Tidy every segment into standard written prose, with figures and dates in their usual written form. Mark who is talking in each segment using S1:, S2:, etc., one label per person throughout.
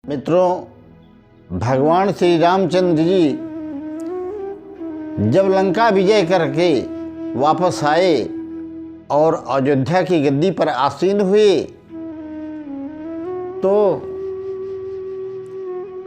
S1: मित्रों, भगवान श्री रामचंद्र जी जब लंका विजय करके वापस आए और अयोध्या की गद्दी पर आसीन हुए तो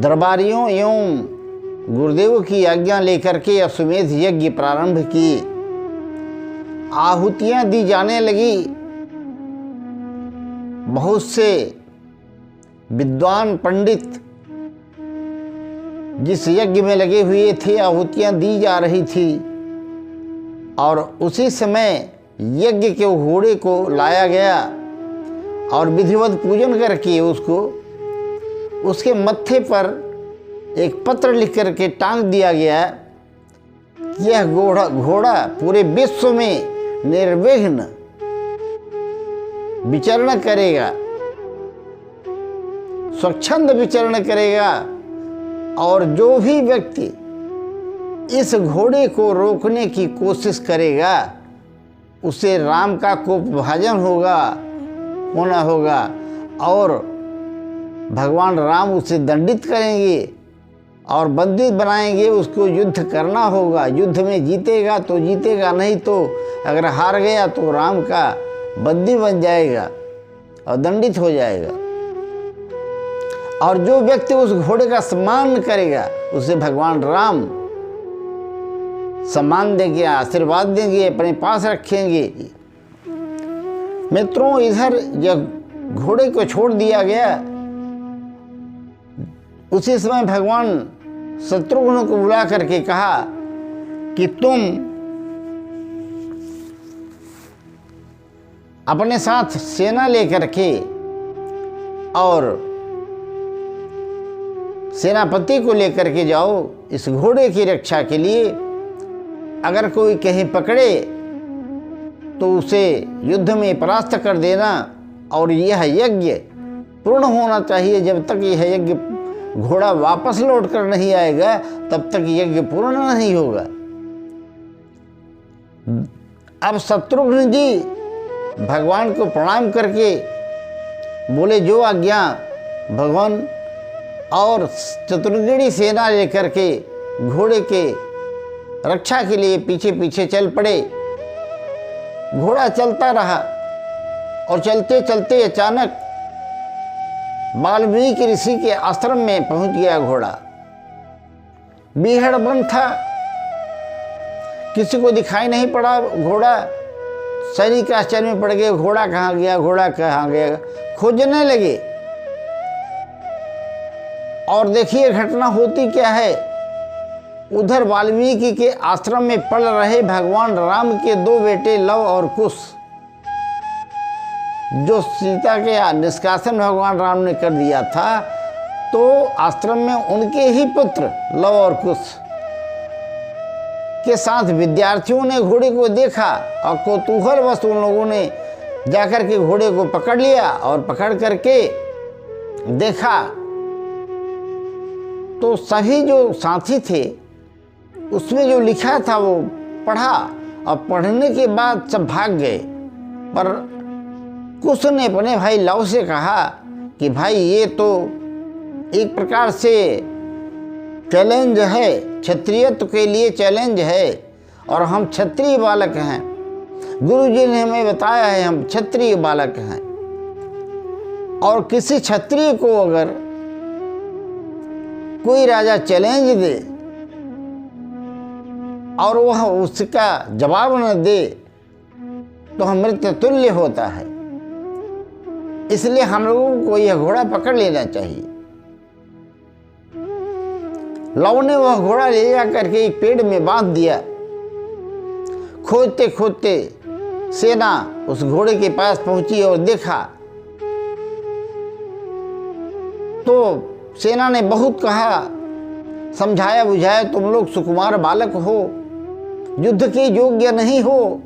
S1: दरबारियों एवं गुरुदेव की आज्ञा लेकर के अश्वमेध यज्ञ प्रारंभ किए। आहुतियां दी जाने लगी। बहुत से विद्वान पंडित जिस यज्ञ में लगे हुए थे, आहुतियां दी जा रही थी और उसी समय यज्ञ के घोड़े को लाया गया और विधिवत पूजन करके उसके मत्थे पर एक पत्र लिख करके टांग दिया गया। यह घोड़ा पूरे विश्व में निर्विघ्न विचरण करेगा, स्वच्छंद विचरण करेगा और जो भी व्यक्ति इस घोड़े को रोकने की कोशिश करेगा उसे राम का कोपभाजन होना होगा और भगवान राम उसे दंडित करेंगे और बंदी बनाएंगे। उसको युद्ध करना होगा। युद्ध में जीतेगा तो जीतेगा, नहीं तो अगर हार गया तो राम का बंदी बन जाएगा और दंडित हो जाएगा। और जो व्यक्ति उस घोड़े का सम्मान करेगा उसे भगवान राम सम्मान देंगे, आशीर्वाद देंगे, अपने पास रखेंगे। मित्रों, इधर जब घोड़े को छोड़ दिया गया उसी समय भगवान शत्रुघ्न को बुला करके कहा कि तुम अपने साथ सेना लेकर के और सेनापति को लेकर के जाओ इस घोड़े की रक्षा के लिए। अगर कोई कहीं पकड़े तो उसे युद्ध में परास्त कर देना और यह यज्ञ पूर्ण होना चाहिए। जब तक यह यज्ञ घोड़ा वापस लौट कर नहीं आएगा तब तक यज्ञ पूर्ण नहीं होगा। अब शत्रुघ्न जी भगवान को प्रणाम करके बोले, जो आज्ञा भगवान, और चतुर्गुणी सेना लेकर के घोड़े के रक्षा के लिए पीछे पीछे चल पड़े। घोड़ा चलता रहा और चलते चलते अचानक वाल्मीकि ऋषि के आश्रम में पहुंच गया। घोड़ा बीहड़ वन था, किसी को दिखाई नहीं पड़ा घोड़ा। सैनिक आश्चर्य में पड़ गए, घोड़ा कहाँ गया, घोड़ा कहाँ गया, खोजने लगे। और देखिए घटना होती क्या है। उधर वाल्मीकि के आश्रम में पल रहे भगवान राम के दो बेटे लव और कुश, जो सीता के निष्कासन भगवान राम ने कर दिया था, तो आश्रम में उनके ही पुत्र लव और कुश के साथ विद्यार्थियों ने घोड़े को देखा और कौतूहलवश उन लोगों ने जाकर के घोड़े को पकड़ लिया और पकड़ करके देखा तो सभी जो साथी थे उसमें जो लिखा था वो पढ़ा और पढ़ने के बाद सब भाग गए। पर कुश ने अपने भाई लव से कहा कि भाई ये तो एक प्रकार से चैलेंज है, क्षत्रियत्व के लिए चैलेंज है और हम क्षत्रिय बालक हैं। गुरुजी ने हमें बताया है हम क्षत्रिय बालक हैं और किसी क्षत्रिय को अगर कोई राजा चैलेंज दे और वह उसका जवाब न दे तो हम मृत्यु तुल्य होता है। इसलिए हम लोगों को यह घोड़ा पकड़ लेना चाहिए। लव ने वह घोड़ा ले जाकर के एक पेड़ में बांध दिया। खोजते खोजते सेना उस घोड़े के पास पहुंची और देखा तो सेना ने बहुत कहा, समझाया बुझाया, तुम लोग सुकुमार बालक हो, युद्ध के योग्य नहीं हो।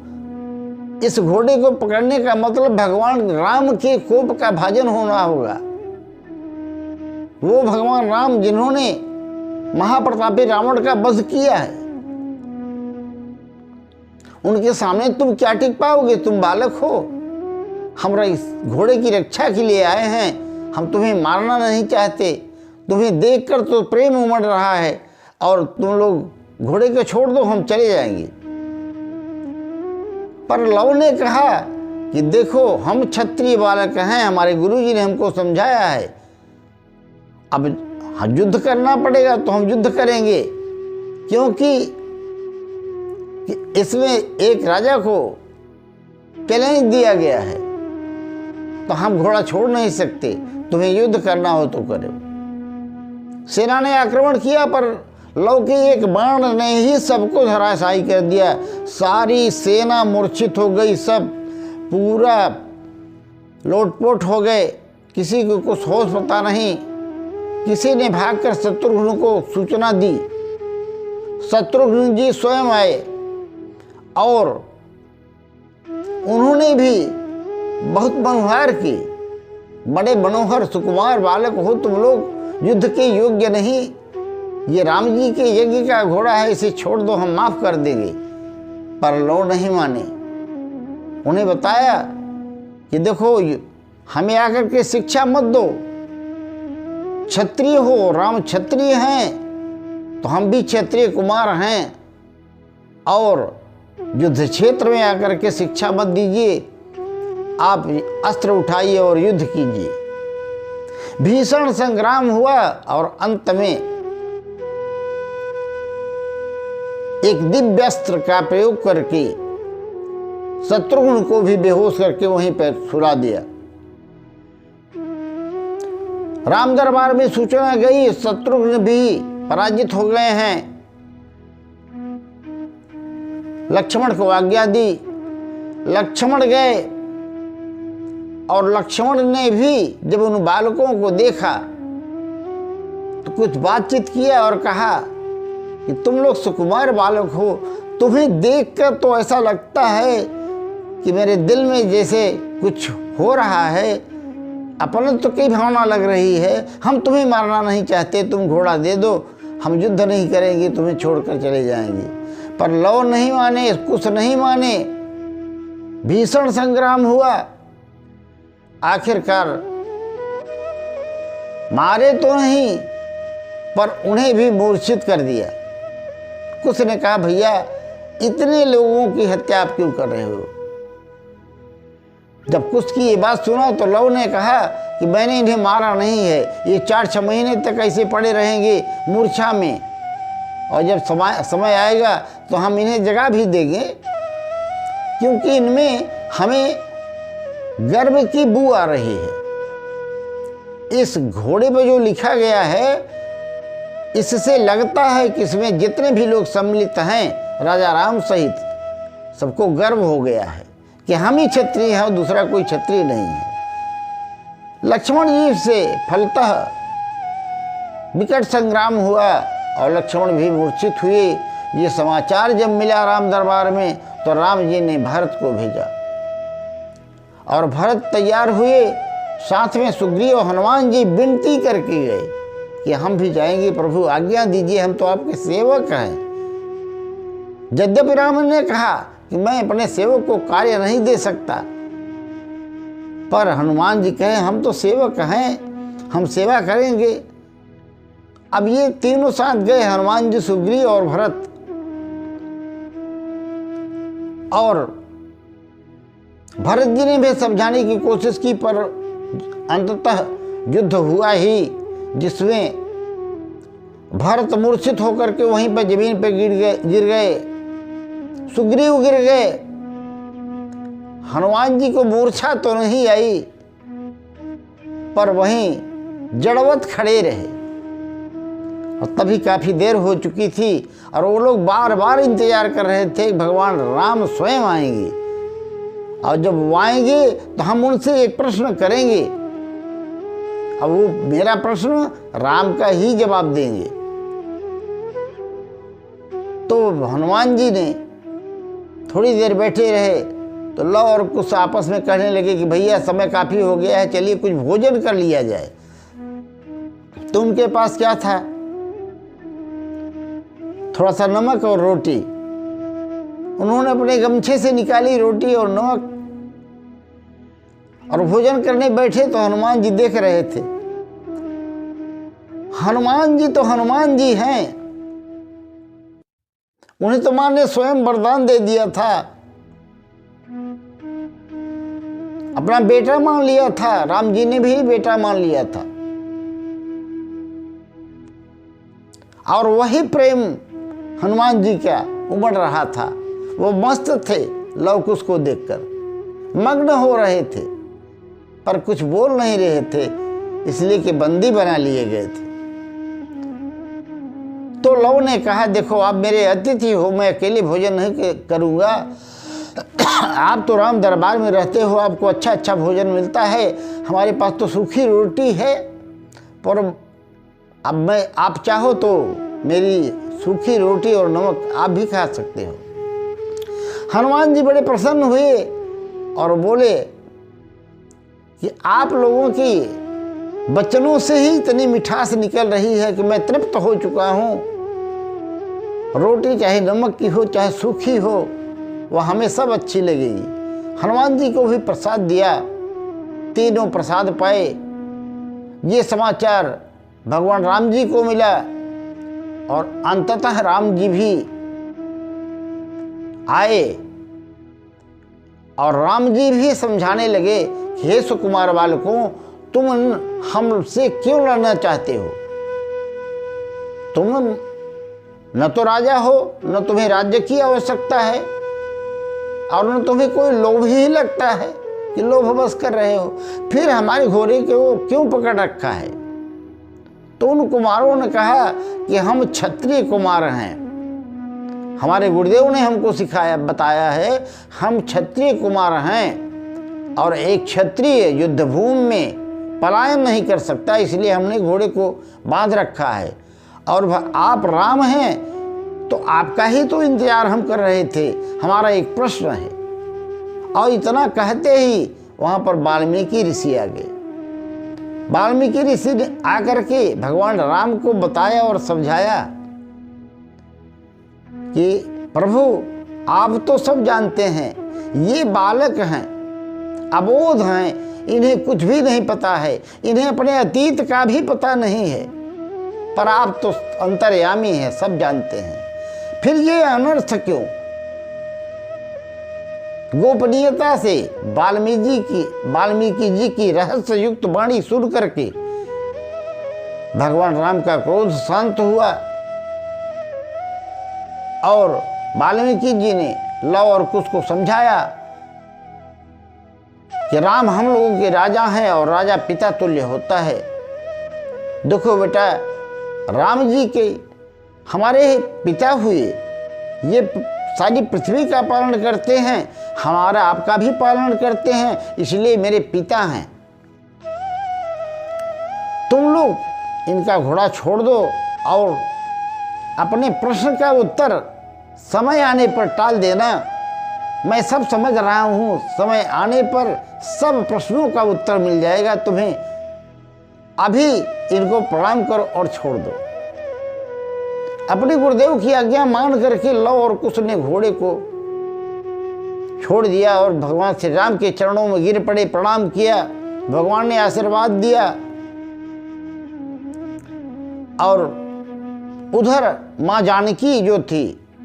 S1: इस घोड़े को पकड़ने का मतलब भगवान राम के कोप का भाजन होना होगा। वो भगवान राम जिन्होंने महाप्रतापी रावण का वध किया है, उनके सामने तुम क्या टिक पाओगे? तुम बालक हो। हमरा इस घोड़े की रक्षा के लिए आए हैं, हम तुम्हें मारना नहीं चाहते, तुम्हें देखकर तो प्रेम उमड़ रहा है और तुम लोग घोड़े को छोड़ दो, हम चले जाएंगे। पर लव ने कहा कि देखो, हम क्षत्रिय बालक हैं, हमारे गुरुजी ने हमको समझाया है, अब युद्ध करना पड़ेगा तो हम युद्ध करेंगे, क्योंकि इसमें एक राजा को चैलेंज दिया गया है, तो हम घोड़ा छोड़ नहीं सकते, तुम्हें युद्ध करना हो तो करो। सेना ने आक्रमण किया, पर लव के एक बाण ने ही सबको धराशायी कर दिया। सारी सेना मूर्छित हो गई, सब पूरा लोटपोट हो गए, किसी को कुछ होश पता नहीं। किसी ने भागकर शत्रुघ्न को सूचना दी। शत्रुघ्न जी स्वयं आए और उन्होंने भी बहुत मनोहार की, बड़े मनोहर सुकुमार बालक हो तुम लोग, युद्ध के योग्य नहीं, ये राम जी के यज्ञ का घोड़ा है, इसे छोड़ दो, हम माफ कर देंगे। पर लव नहीं माने। उन्हें बताया कि देखो, हमें आकर के शिक्षा मत दो, क्षत्रिय हो, राम क्षत्रिय हैं तो हम भी क्षत्रिय कुमार हैं, और युद्ध क्षेत्र में आकर के शिक्षा मत दीजिए, आप अस्त्र उठाइए और युद्ध कीजिए। भीषण संग्राम हुआ और अंत में एक दिव्य अस्त्र का प्रयोग करके शत्रुघ्न को भी बेहोश करके वहीं पर सुला दिया। राम दरबार में सूचना गई, शत्रुघ्न भी पराजित हो गए हैं। लक्ष्मण को आज्ञा दी, लक्ष्मण गए और लक्ष्मण ने भी जब उन बालकों को देखा तो कुछ बातचीत किया और कहा कि तुम लोग सुकुमार बालक हो, तुम्हें देखकर तो ऐसा लगता है कि मेरे दिल में जैसे कुछ हो रहा है, अपनत्व की भावना लग रही है, हम तुम्हें मारना नहीं चाहते, तुम घोड़ा दे दो, हम युद्ध नहीं करेंगे, तुम्हें छोड़कर चले जाएंगे। पर लव नहीं माने, कुछ नहीं माने, भीषण संग्राम हुआ। आखिरकार मारे तो नहीं, पर उन्हें भी मूर्छित कर दिया। कुछ ने कहा, भैया इतने लोगों की हत्या आप क्यों कर रहे हो? जब कुछ की ये बात सुना तो लव ने कहा कि मैंने इन्हें मारा नहीं है, ये 4-6 महीने तक ऐसे पड़े रहेंगे मूर्छा में, और जब समय आएगा तो हम इन्हें जगह भी देंगे, क्योंकि इनमें हमें गर्व की बू आ रही है। इस घोड़े पर जो लिखा गया है, इससे लगता है कि इसमें जितने भी लोग सम्मिलित हैं, राजा राम सहित, सबको गर्व हो गया है कि हम ही क्षत्रिय हैं और दूसरा कोई क्षत्रिय नहीं है। लक्ष्मण जी से फलतः विकट संग्राम हुआ और लक्ष्मण भी मूर्छित हुए। ये समाचार जब मिला राम दरबार में तो राम जी ने भरत को भेजा और भरत तैयार हुए, साथ में सुग्रीव और हनुमान जी विनती करके गए कि हम भी जाएंगे, प्रभु आज्ञा दीजिए, हम तो आपके सेवक हैं। यद्यपि राम ने कहा कि मैं अपने सेवक को कार्य नहीं दे सकता, पर हनुमान जी कहे हम तो सेवक हैं, हम सेवा करेंगे। अब ये तीनों साथ गए, हनुमान जी, सुग्रीव और भरत, और भरत जी ने भी समझाने की कोशिश की, पर अंततः युद्ध हुआ ही, जिसमें भरत मूर्छित होकर के वहीं पर जमीन पर गिर गए, सुग्रीव गिर गए। हनुमान जी को मूर्छा तो नहीं आई, पर वहीं जड़वत खड़े रहे, और तभी काफी देर हो चुकी थी और वो लोग बार बार इंतजार कर रहे थे भगवान राम स्वयं आएंगे, और जब वो आएंगे तो हम उनसे एक प्रश्न करेंगे। अब वो मेरा प्रश्न राम का ही जवाब देंगे। तो हनुमान जी ने थोड़ी देर बैठे रहे तो लव और कुछ आपस में कहने लगे कि भैया समय काफ़ी हो गया है, चलिए कुछ भोजन कर लिया जाए। तो उनके पास क्या था? थोड़ा सा नमक और रोटी। उन्होंने अपने गमछे से निकाली रोटी और नमक और भोजन करने बैठे तो हनुमान जी देख रहे थे। हनुमान जी तो हनुमान जी हैं, उन्हें तो मां ने स्वयं वरदान दे दिया था, अपना बेटा मान लिया था। राम जी ने भी बेटा मान लिया था, और वही प्रेम हनुमान जी का उमड़ रहा था। वो मस्त थे लव कुश को देखकर, मग्न हो रहे थे, पर कुछ बोल नहीं रहे थे, इसलिए कि बंदी बना लिए गए थे। तो लव ने कहा, देखो आप मेरे अतिथि हो, मैं अकेले भोजन नहीं करूँगा। आप तो राम दरबार में रहते हो, आपको अच्छा अच्छा भोजन मिलता है, हमारे पास तो सूखी रोटी है, पर अब मैं, आप चाहो तो मेरी सूखी रोटी और नमक आप भी खा सकते हो। हनुमान जी बड़े प्रसन्न हुए और बोले कि आप लोगों की वचनों से ही इतनी मिठास निकल रही है कि मैं तृप्त हो चुका हूँ। रोटी चाहे नमक की हो चाहे सूखी हो, वह हमें सब अच्छी लगेगी। हनुमान जी को भी प्रसाद दिया, तीनों प्रसाद पाए। ये समाचार भगवान राम जी को मिला और अंततः राम जी भी आए और राम जी भी समझाने लगे कि हे सुकुमार बालकों, तुम हमसे क्यों लड़ना चाहते हो? तुम न तो राजा हो, न तुम्हें राज्य की आवश्यकता है, और न तुम्हें कोई लोभ ही लगता है कि लोभवश कर रहे हो, फिर हमारे घोड़े को क्यों पकड़ रखा है? तो उन कुमारों ने कहा कि हम क्षत्रिय कुमार हैं, हमारे गुरुदेव ने हमको सिखाया बताया है, हम क्षत्रिय कुमार हैं, और एक क्षत्रिय युद्धभूमि में पलायन नहीं कर सकता, इसलिए हमने घोड़े को बांध रखा है। और आप राम हैं तो आपका ही तो इंतजार हम कर रहे थे, हमारा एक प्रश्न है। और इतना कहते ही वहाँ पर वाल्मीकि ऋषि आ गए। वाल्मीकि ऋषि ने आकर के भगवान राम को बताया और समझाया कि प्रभु आप तो सब जानते हैं, ये बालक हैं, अबोध हैं, इन्हें कुछ भी नहीं पता है, इन्हें अपने अतीत का भी पता नहीं है, पर आप तो अंतर्यामी हैं, सब जानते हैं, फिर ये अनर्थ क्यों? गोपनीयता से वाल्मीकि जी की रहस्य युक्त वाणी सुन करके भगवान राम का क्रोध शांत हुआ और वाल्मीकि जी ने लव और कुश को समझाया कि राम हम लोगों के राजा हैं और राजा पिता तुल्य होता है। देखो बेटा, राम जी के हमारे पिता हुए, ये सारी पृथ्वी का पालन करते हैं, हमारा आपका भी पालन करते हैं, इसलिए मेरे पिता हैं। तुम लोग इनका घोड़ा छोड़ दो और अपने प्रश्न का उत्तर समय आने पर टाल देना। मैं सब समझ रहा हूँ, समय आने पर सब प्रश्नों का उत्तर मिल जाएगा तुम्हें। अभी इनको प्रणाम करो और छोड़ दो। अपने गुरुदेव की आज्ञा मान करके लव और कुश ने घोड़े को छोड़ दिया और भगवान श्री राम के चरणों में गिर पड़े, प्रणाम किया। भगवान ने आशीर्वाद दिया और उधर माँ जानकी जो थी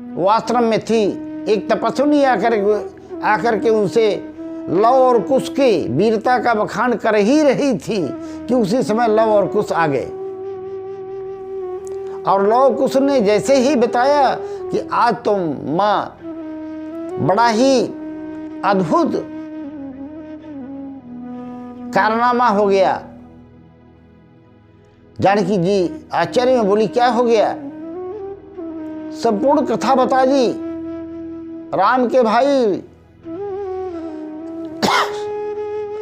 S1: वो आश्रम में थी। एक तपस्विनी आकर के उनसे लव और कुश की वीरता का बखान कर ही रही थी कि उसी समय लव और कुश आ गए। और लव कुश ने जैसे ही बताया कि आज तो माँ बड़ा ही अद्भुत कारनामा हो गया। जानकी जी आश्चर्य में बोली, क्या हो गया? संपूर्ण कथा बता दी। राम के भाई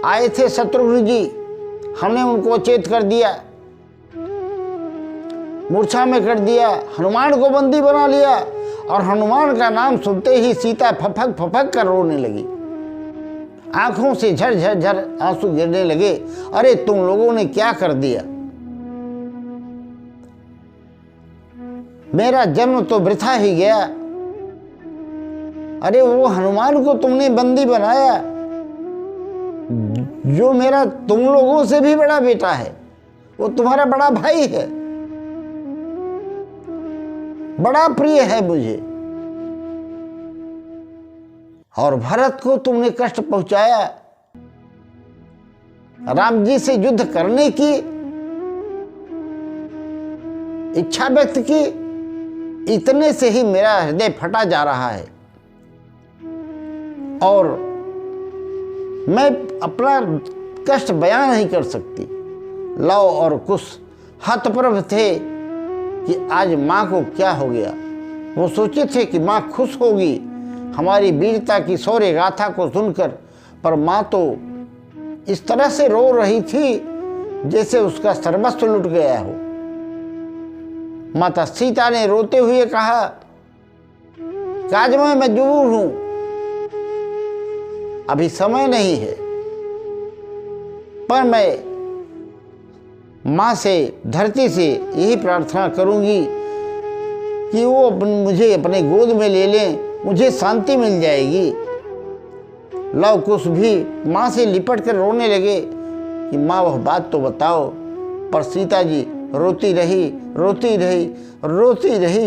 S1: आए थे शत्रुघ्न जी, हमने उनको चेत कर दिया, मूर्छा में कर दिया, हनुमान को बंदी बना लिया। और हनुमान का नाम सुनते ही सीता फफक फफक कर रोने लगी, आंखों से झर झर झर आंसू गिरने लगे। अरे तुम लोगों ने क्या कर दिया? मेरा जन्म तो वृथा ही गया। अरे वो हनुमान को तुमने बंदी बनाया, जो मेरा तुम लोगों से भी बड़ा बेटा है, वो तुम्हारा बड़ा भाई है, बड़ा प्रिय है मुझे, और भरत को तुमने कष्ट पहुंचाया। राम जी से युद्ध करने की इच्छा व्यक्त की, इतने से ही मेरा हृदय फटा जा रहा है और मैं अपना कष्ट बयान नहीं कर सकती। लव और कुश हतप्रभ थे कि आज माँ को क्या हो गया। वो सोचे थे कि माँ खुश होगी हमारी वीरता की शौर्य गाथा को सुनकर, पर माँ तो इस तरह से रो रही थी जैसे उसका सर्वस्व लुट गया हो। माता सीता ने रोते हुए कहा, काज में मजबूर हूं, अभी समय नहीं है, पर मैं माँ से, धरती से यही प्रार्थना करूंगी कि वो मुझे अपने गोद में ले लें, मुझे शांति मिल जाएगी। लव कुश भी माँ से लिपट कर रोने लगे कि माँ वह बात तो बताओ, पर सीता जी रोती रही, रोती रही, रोती रही।